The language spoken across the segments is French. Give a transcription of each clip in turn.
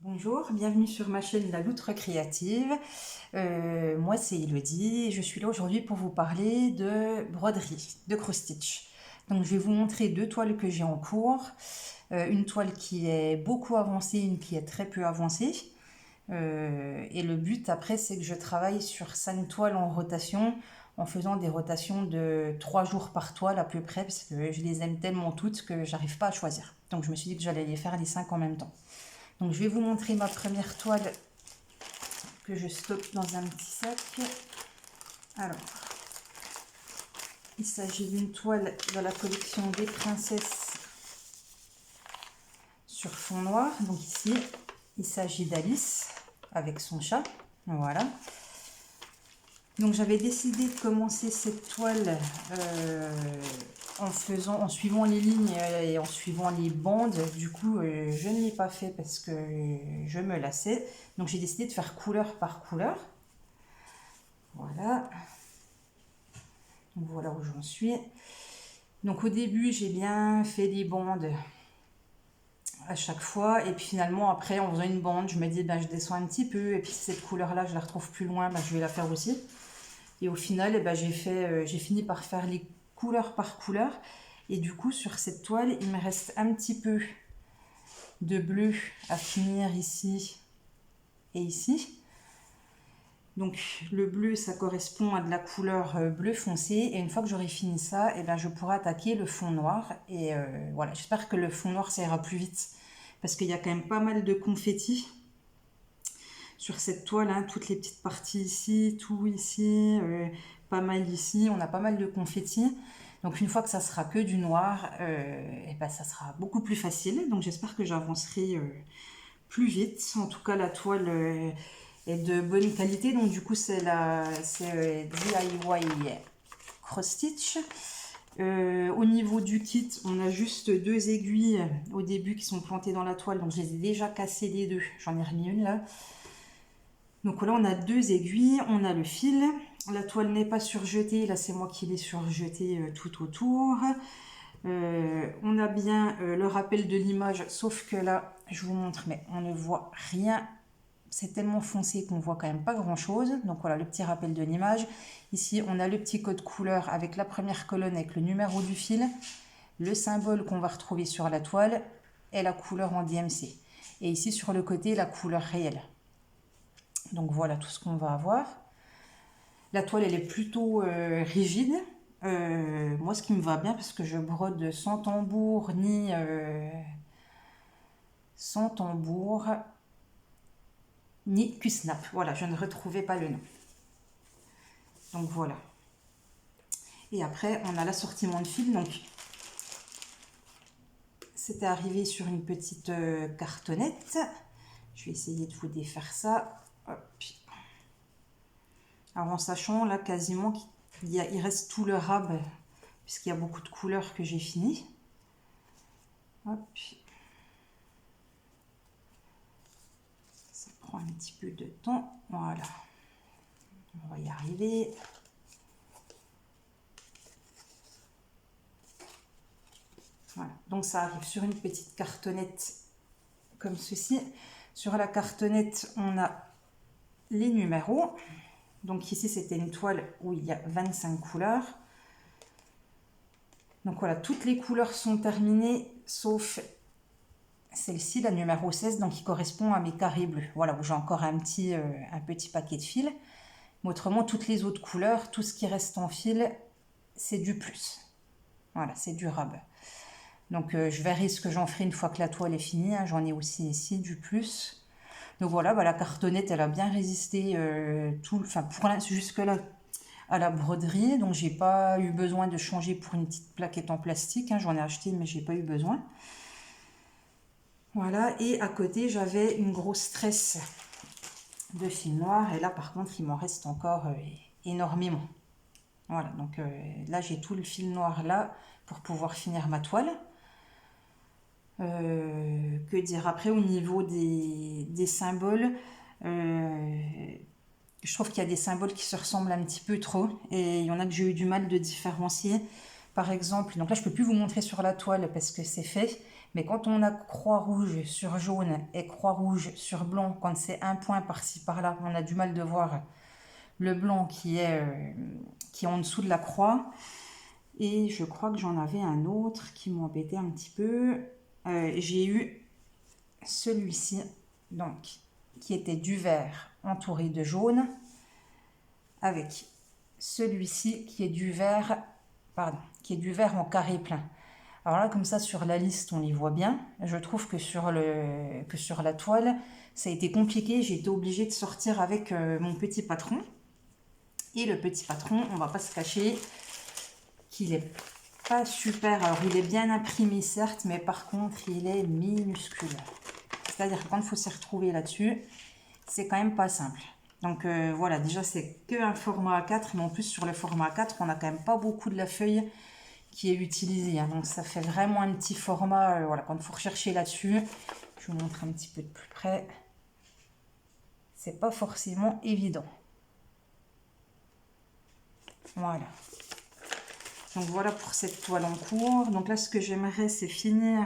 Bonjour, bienvenue sur ma chaîne La Loutre Créative. Moi c'est Elodie et je suis là aujourd'hui pour vous parler de broderie, de cross-stitch. Donc je vais vous montrer deux toiles que j'ai en cours. Une toile qui est beaucoup avancée, une qui est très peu avancée. Et le but après c'est que je travaille sur 5 toiles en rotation en faisant des rotations de 3 jours par toile à peu près parce que je les aime tellement toutes que j'arrive pas à choisir. Donc je me suis dit que j'allais les faire les 5 en même temps. Donc je vais vous montrer ma première toile que je stocke dans un petit sac. Alors, il s'agit d'une toile de la collection des princesses sur fond noir. Donc ici, il s'agit d'Alice avec son chat. Voilà. Donc j'avais décidé de commencer cette toile en suivant les lignes et en suivant les bandes. Du coup, je ne l'ai pas fait parce que je me lassais. Donc j'ai décidé de faire couleur par couleur. Voilà. Donc voilà où j'en suis. Donc au début, j'ai bien fait des bandes à chaque fois. Et puis finalement, après, en faisant une bande, je me dis, ben, je descends un petit peu. Et puis cette couleur-là, je la retrouve plus loin, ben, je vais la faire aussi. Et au final, eh ben, j'ai fini par faire les couleurs par couleur. Et du coup, sur cette toile, il me reste un petit peu de bleu à finir ici et ici. Donc le bleu, ça correspond à de la couleur bleu foncé. Et une fois que j'aurai fini ça, eh ben, je pourrai attaquer le fond noir. Et voilà, j'espère que le fond noir, ça ira plus vite. Parce qu'il y a quand même pas mal de confettis sur cette toile, hein, toutes les petites parties ici, tout ici, pas mal ici, on a pas mal de confettis. Donc une fois que ça sera que du noir, et ben ça sera beaucoup plus facile. Donc j'espère que j'avancerai plus vite. En tout cas, la toile est de bonne qualité. Donc du coup, c'est DIY Cross Stitch. Au niveau du kit, on a juste 2 aiguilles au début qui sont plantées dans la toile. Donc je les ai déjà cassées les deux. J'en ai remis une là. Donc là, on a 2 aiguilles, on a le fil. La toile n'est pas surjetée, là c'est moi qui l'ai surjetée tout autour. On a bien le rappel de l'image, sauf que là, je vous montre, mais on ne voit rien. C'est tellement foncé qu'on voit quand même pas grand chose. Donc voilà, le petit rappel de l'image. Ici, on a le petit code couleur avec la première colonne, avec le numéro du fil, le symbole qu'on va retrouver sur la toile et la couleur en DMC. Et ici, sur le côté, la couleur réelle. Donc voilà tout ce qu'on va avoir. La toile, elle est plutôt rigide. Moi, ce qui me va bien, parce que je brode sans tambour, ni Q-snap. Voilà, je ne retrouvais pas le nom. Donc voilà. Et après, on a l'assortiment de fil. Donc, c'était arrivé sur une petite cartonnette. Je vais essayer de vous défaire ça. Hop. Alors en sachant là quasiment qu'il reste tout le rab puisqu'il y a beaucoup de couleurs que j'ai fini. Hop. Ça prend un petit peu de temps. Voilà. On va y arriver. Voilà. Donc ça arrive sur une petite cartonnette comme ceci. Sur la cartonnette, on a les numéros. Donc ici, c'était une toile où il y a 25 couleurs. Donc voilà, toutes les couleurs sont terminées, sauf celle-ci, la numéro 16, donc qui correspond à mes carrés bleus. Voilà, où j'ai encore un petit paquet de fil. Mais autrement, toutes les autres couleurs, tout ce qui reste en fil, c'est du plus. Voilà, c'est du rab. Donc je verrai ce que j'en ferai une fois que la toile est finie. Hein. J'en ai aussi ici du plus. Donc voilà, bah, la cartonnette, elle a bien résisté jusque-là à la broderie. Donc j'ai pas eu besoin de changer pour une petite plaquette en plastique. Hein. J'en ai acheté, mais j'ai pas eu besoin. Voilà, et à côté, j'avais une grosse tresse de fil noir. Et là, par contre, il m'en reste encore énormément. Voilà, donc là, j'ai tout le fil noir là pour pouvoir finir ma toile. Que dire après au niveau des symboles, je trouve qu'il y a des symboles qui se ressemblent un petit peu trop et il y en a que j'ai eu du mal de différencier. Par exemple, donc là je peux plus vous montrer sur la toile parce que c'est fait, Mais quand on a croix rouge sur jaune et croix rouge sur blanc, quand c'est un point par-ci par-là, on a du mal de voir le blanc qui est en dessous de la croix. Et je crois que j'en avais un autre qui m'embêtait un petit peu. J'ai eu celui-ci, donc, qui était du vert entouré de jaune, avec celui-ci qui est du vert, pardon, qui est du vert en carré plein. Alors là, comme ça, sur la liste, on y voit bien. Je trouve que sur la toile, ça a été compliqué. J'ai été obligée de sortir avec mon petit patron. Et le petit patron, on va pas se cacher qu'il est pas super. Alors, il est bien imprimé, certes, mais par contre, il est minuscule. C'est-à-dire que quand il faut s'y retrouver là-dessus, c'est quand même pas simple. Donc voilà, déjà, c'est qu'un format A4, mais en plus, sur le format A4, on n'a quand même pas beaucoup de la feuille qui est utilisée. Hein. Donc, ça fait vraiment un petit format. Voilà, quand il faut rechercher là-dessus, je vous montre un petit peu de plus près. C'est pas forcément évident. Voilà. Donc voilà pour cette toile en cours. Donc là, ce que j'aimerais, c'est finir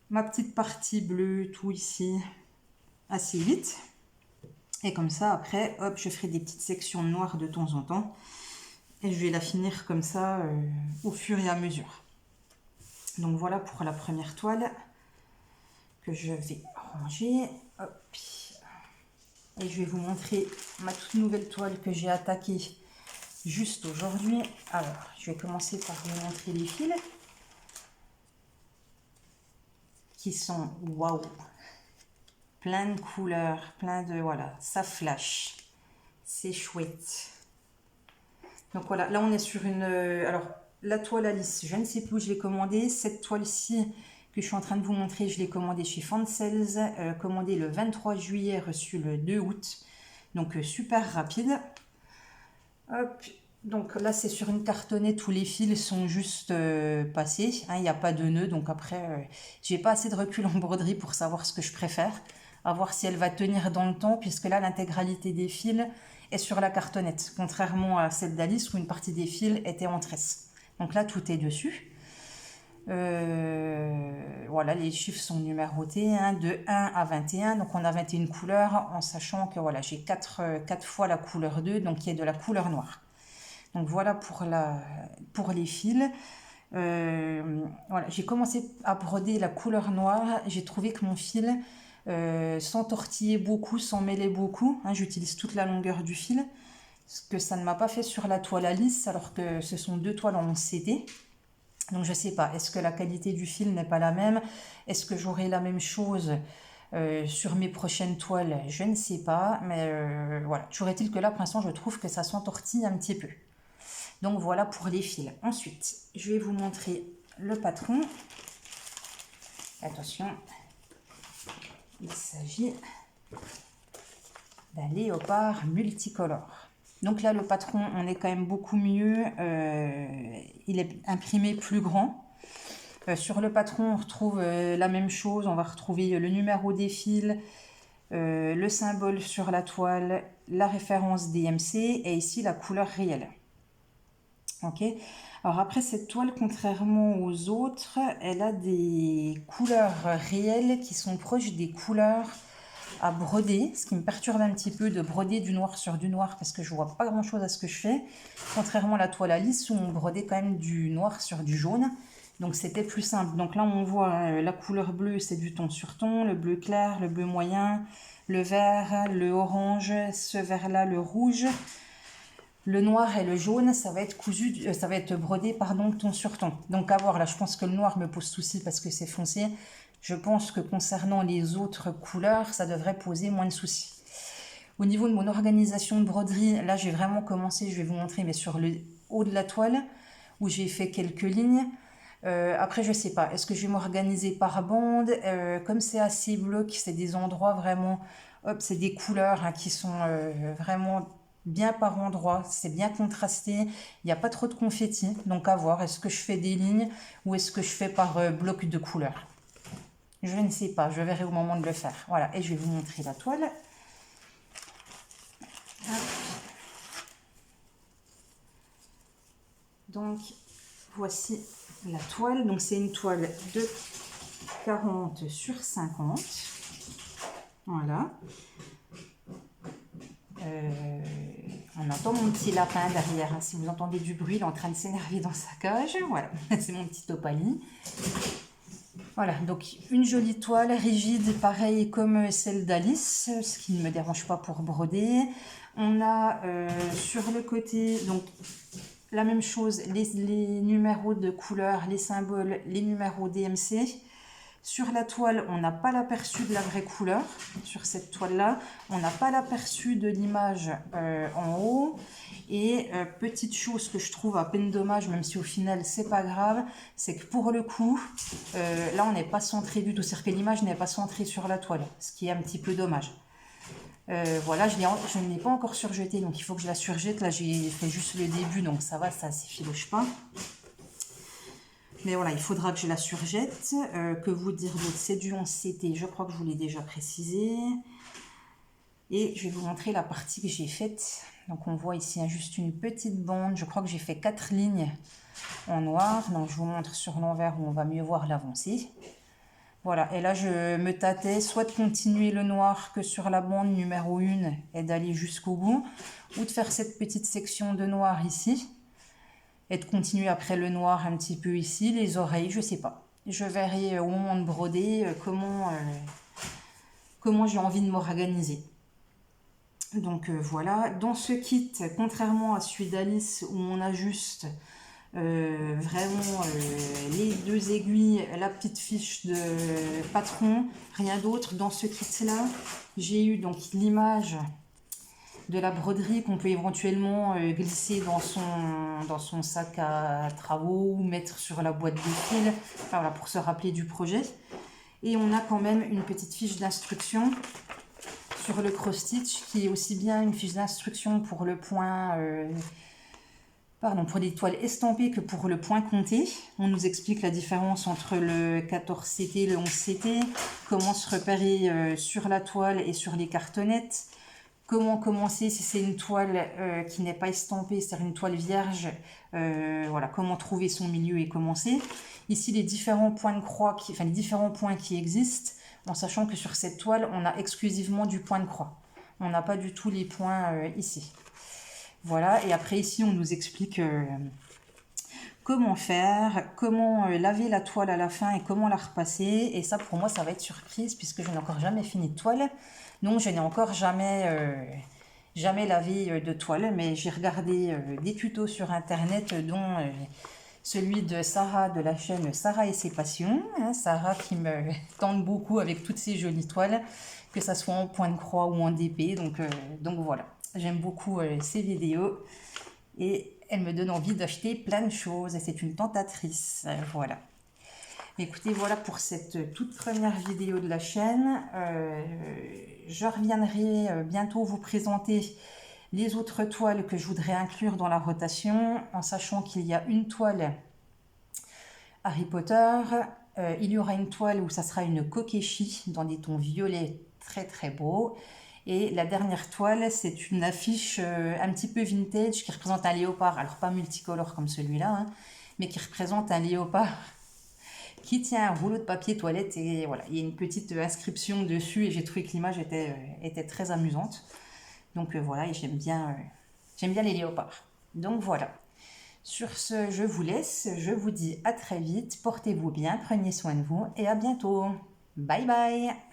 ma petite partie bleue, tout ici, assez vite. Et comme ça, après, hop, je ferai des petites sections noires de temps en temps. Et je vais la finir comme ça au fur et à mesure. Donc voilà pour la première toile que je vais ranger. Hop. Et je vais vous montrer ma toute nouvelle toile que j'ai attaquée juste aujourd'hui. Alors, je vais commencer par vous montrer les fils qui sont waouh, plein de couleurs, plein de voilà, ça flash, c'est chouette. Donc voilà, là on est sur une alors la toile à lisse, je ne sais plus où je l'ai commandée. Cette toile-ci que je suis en train de vous montrer, je l'ai commandée chez Fansels, commandée le 23 juillet, reçue le 2 août. Donc super rapide. Hop. Donc là, c'est sur une cartonnette où les fils sont juste passés. Hein, il n'y a pas de nœud. Donc après, j'ai pas assez de recul en broderie pour savoir ce que je préfère. À voir si elle va tenir dans le temps, puisque là, l'intégralité des fils est sur la cartonnette. Contrairement à celle d'Alice, où une partie des fils était en tresse. Donc là, tout est dessus. Voilà, les chiffres sont numérotés, hein, de 1 à 21. Donc on a 21 couleurs, en sachant que voilà, j'ai 4 fois la couleur 2, donc qui est de la couleur noire. Donc voilà pour les fils. Voilà, j'ai commencé à broder la couleur noire. J'ai trouvé que mon fil s'entortillait beaucoup, s'en mêlait beaucoup. Hein, j'utilise toute la longueur du fil, ce que ça ne m'a pas fait sur la toile à lisse, alors que ce sont deux toiles en CD. Donc je ne sais pas, est-ce que la qualité du fil n'est pas la même? Est-ce que j'aurai la même chose sur mes prochaines toiles? Je ne sais pas, mais voilà. Toujours est-il que là, pour l'instant, je trouve que ça s'entortille un petit peu. Donc voilà pour les fils. Ensuite, je vais vous montrer le patron. Attention, il s'agit d'un léopard multicolore. Donc là, le patron, on est quand même beaucoup mieux. Il est imprimé plus grand. Sur le patron, on retrouve la même chose. On va retrouver le numéro des fils, le symbole sur la toile, la référence DMC et ici la couleur réelle. Ok. Alors après, cette toile, contrairement aux autres, elle a des couleurs réelles qui sont proches des couleurs à broder, ce qui me perturbe un petit peu de broder du noir sur du noir parce que je vois pas grand chose à ce que je fais, contrairement à la toile à lisse où on brodait quand même du noir sur du jaune, donc c'était plus simple. Donc là on voit la couleur bleue, c'est du ton sur ton, le bleu clair, le bleu moyen, le vert, le orange, ce vert là, le rouge, le noir et le jaune, ça va être cousu, ça va être brodé pardon, ton sur ton. Donc à voir, là je pense que le noir me pose souci parce que c'est foncé. Je pense que concernant les autres couleurs, ça devrait poser moins de soucis. Au niveau de mon organisation de broderie, là j'ai vraiment commencé, je vais vous montrer, mais sur le haut de la toile, où j'ai fait quelques lignes. Après, je sais pas, est-ce que je vais m'organiser par bande? Comme c'est assez bloc, c'est des endroits vraiment, hop, c'est des couleurs hein, qui sont vraiment bien par endroit, c'est bien contrasté, il n'y a pas trop de confetti, donc à voir, est-ce que je fais des lignes ou est-ce que je fais par bloc de couleurs? Je ne sais pas, je verrai au moment de le faire. Voilà, et je vais vous montrer la toile. Donc, voici la toile. Donc c'est une toile de 40 sur 50. Voilà. On entend mon petit lapin derrière. Hein. Si vous entendez du bruit, il est en train de s'énerver dans sa cage. Voilà, c'est mon petit Opali. Voilà, donc une jolie toile rigide, pareil comme celle d'Alice, ce qui ne me dérange pas pour broder. On a sur le côté, donc la même chose, les numéros de couleur, les symboles, les numéros DMC. Sur la toile, on n'a pas l'aperçu de la vraie couleur. Sur cette toile-là, on n'a pas l'aperçu de l'image en haut. Et petite chose que je trouve à peine dommage, même si au final c'est pas grave, c'est que pour le coup, là on n'est pas centré du tout. C'est-à-dire que l'image n'est pas centrée sur la toile, ce qui est un petit peu dommage. Voilà, je ne l'ai pas encore surjetée, donc il faut que je la surjette. Là j'ai fait juste le début, donc ça va, ça s'effiloche pas. Mais voilà, il faudra que je la surjette. Que vous dire d'autre? C'est du 11 CT, je crois que je vous l'ai déjà précisé. Et je vais vous montrer la partie que j'ai faite. Donc on voit ici hein, juste une petite bande. Je crois que j'ai fait 4 lignes en noir. Donc je vous montre sur l'envers où on va mieux voir l'avancée. Voilà, et là je me tâtais soit de continuer le noir que sur la bande numéro 1 et d'aller jusqu'au bout, ou de faire cette petite section de noir ici. Et de continuer après le noir un petit peu ici, les oreilles, je sais pas. Je verrai au moment de broder comment j'ai envie de m'organiser. Donc voilà, dans ce kit, contrairement à celui d'Alice où on a juste vraiment les 2 aiguilles, la petite fiche de patron, rien d'autre. Dans ce kit-là, j'ai eu donc l'image de la broderie qu'on peut éventuellement glisser dans son sac à travaux ou mettre sur la boîte de fil, enfin, voilà, pour se rappeler du projet. Et on a quand même une petite fiche d'instruction sur le cross-stitch qui est aussi bien une fiche d'instruction pour le point, pour les toiles estampées que pour le point compté. On nous explique la différence entre le 14 CT et le 11 CT, comment se repérer sur la toile et sur les cartonnettes. Comment commencer si c'est une toile qui n'est pas estampée, c'est-à-dire une toile vierge, voilà, comment trouver son milieu et commencer. Ici, les différents points de croix, les différents points qui existent, en sachant que sur cette toile, on a exclusivement du point de croix. On n'a pas du tout les points ici. Voilà, et après ici, on nous explique comment faire, comment laver la toile à la fin et comment la repasser. Et ça, pour moi, ça va être surprise puisque je n'ai encore jamais fini de toile. Donc, je n'ai encore jamais lavé de toile, mais j'ai regardé des tutos sur Internet, dont celui de Sarah de la chaîne Sarah et ses passions. Hein, Sarah qui me tente beaucoup avec toutes ces jolies toiles, que ça soit en point de croix ou en DP. Donc voilà, j'aime beaucoup ces vidéos et elle me donne envie d'acheter plein de choses et c'est une tentatrice. Voilà. Écoutez, voilà pour cette toute première vidéo de la chaîne. Je reviendrai bientôt vous présenter les autres toiles que je voudrais inclure dans la rotation, en sachant qu'il y a une toile Harry Potter, il y aura une toile où ça sera une Kokeshi dans des tons violets très très beaux. Et la dernière toile, c'est une affiche un petit peu vintage qui représente un léopard, alors pas multicolore comme celui-là, hein, mais qui représente un léopard qui tient un rouleau de papier toilette et voilà, il y a une petite inscription dessus et j'ai trouvé que l'image était très amusante. Donc voilà, et j'aime bien les léopards. Donc voilà. Sur ce, je vous laisse, je vous dis à très vite, portez-vous bien, prenez soin de vous et à bientôt. Bye bye!